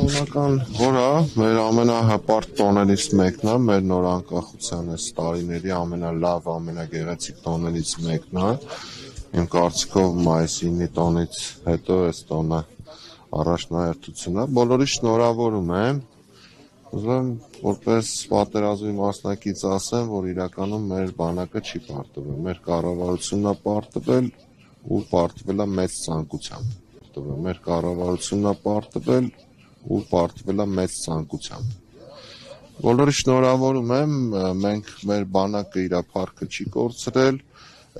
Տոնական օրը մեր ամենահպարտ տոներից մեկն է, մեր նոր անկախության այս տարիների ամենալավ, ամենագեղեցիկ տոներից մեկն է։ Իմ կարծիքով մայիսի 9-ի տոնից հետո այս տոնը առաջնահերթություն է։ Բոլորի շնորհավորում եմ։ Ուզում եմ որպես պատերազմի մասնակից ասեմ, որ իրականում մեր բանակը չի պարտվել, մեր կառավարությունն է պարտվել ու պարտվել է մեծ ցանկությամբ։ Մեր կառավարությունն է պարտվել ու պարտվել է մեծ ցանկությամբ։ Բոլորի շնորհավորում եմ, մենք մեր բանակը իր փառքը չի կորցրել,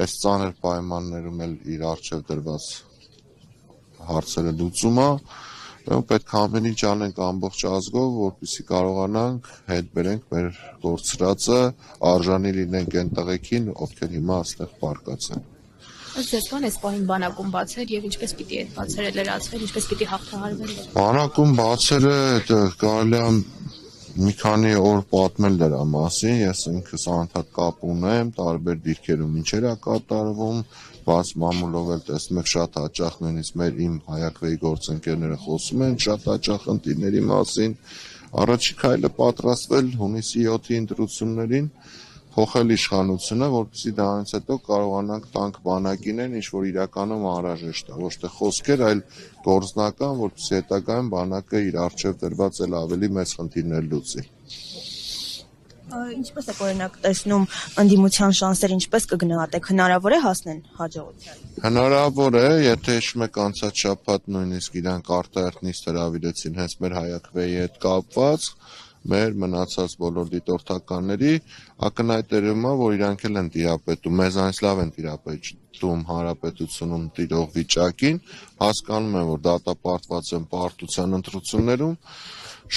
այս ծանր պայմաններում էլ իր առջև դրված հարցերը լուծում է, պետք է ամեն ինչ անենք ամբողջ ազգով, որպեսզի կարողանանք հետ բերենք մեր կորցրածը, արժանի լինենք այն տղեկին, ովքեր հիմա այստեղ պարկած են։ Ըստ ձեզ բան այս պահին բանակում բացեր եւ ինչպես պիտի այդ բացերը լրացվել, ինչպես պիտի հաղթահարվեն։ Բանակում բացերը կարելի է մի քանի օր պատմել դրա մասին, ես ինքս անընդհատ կապ ունեմ, տարբեր դիրքերում ինչեր է կատարվում, բաց մամուլով էլ տեսնում եք շատ հաճախ նույնիսկ մեր իմ հայակվեի գործընկերները խոսում են շատ հաճախ խնդիրների մասին, առաջի քայլը պատրաստվել հունիսի 7-ի ընտրություններին, փոխել իշխանությունը, որպեսզի դրանից հետո կարողանանք տանք բանակին այն, ինչ որ իրականում անհրաժեշտ է, ոչ թե խոսքեր, այլ գործնական, որպեսզի հետագայում բանակը իր առջև դրված էլ ավելի մեծ խնդիրներ լուծի։ Ինչպես եք օրինակ տեսնում ընդդիմության շանսերը, ինչպես կգնահատեք, հնարավոր է հասնեն հաջողության։ Հնարավոր է, եթե հիշում եք անցած շաբաթ նույնիսկ իրանք արտահերթ նիստ հրավիրեցին հենց մեր հայակվեի հետ կապված, մեր մնացած բոլոր դիտորդականների ակնհայտերում է, որ իրանք էլ են տիրապետում, մեզանից լավ են տիրապետում հանրապետությունում տիրող վիճակին, հասկանում են, որ դատապարտված են պարտության ընտրություններում,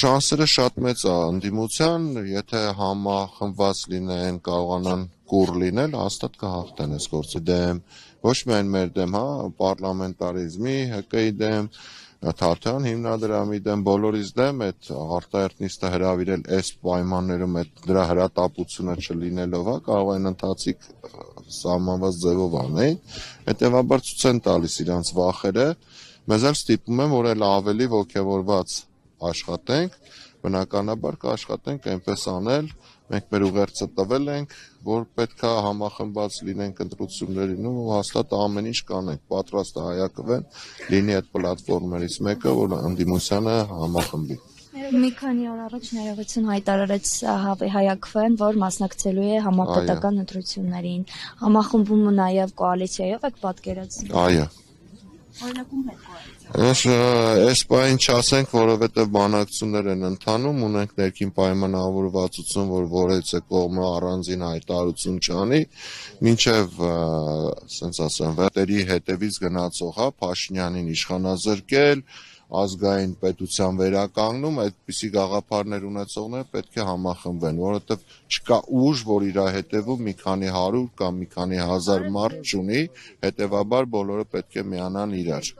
շանսերը շատ մեծ է ընդդիմության, եթե համախմբված լինեն, կարողանան կուռ լինել, հաստատ կհաղթեն այս գործի դեմ, ոչ միայն մեր դեմ, պարլամենտարիզմի, ՀԿ-ի դեմ, Թարթյան հիմնադրամի դեմ, բոլորիս դեմ այդ արտահերթ նիստը հրավիրել այս պայմաններում այդ դրա հրատապությունը չլինելով, կարող են ընթացիկ սահմանված ձևով անեն, հետևաբար ցույց են տալիս իրանց վախերը, մեզ էլ ստիպում են, որ էլ ավելի ոգևորված աշխատենք, բնականաբար կաշխատենք այնպես անել, մենք մեր ուղերձը տվել ենք, որ պետք է համախմբած լինենք ընտրություններին ու հաստատ ամեն ինչ կանենք, պատրաստ է հայակվեն, լինի այդ պլատֆորմներից մեկը, որ ընդդիմությանը համախմբի։ Մի քանի օր առաջ ներողություն հայտարարեց հայակվեն, որ մասնակցելու է համապետական ընտրություններին, համախմբումը նաև կոալիցիայով եք պատկերացնում։ Այո։ Օրինակում հետ Այս պահին չասենք, որովհետև բանակցություններ են ընթանում, ունենք ներքին պայմանավորվածություն, որ որևէ կողմը առանձին հայտարարություն չանի, մինչև, ասենց ասեմ, վերտերի հետևից գնացող, Փաշինյանին իշխանազրկել, ազգային պետության վերականգնում, այդպիսի գաղափարներ ունեցողները պետք է համախմբվեն, որովհետև չկա ուժ, որ իր հետևում մի քանի 100 կամ մի քանի 1000 մարդ չունի, հետևաբար բոլորը պետք է միանան իրար։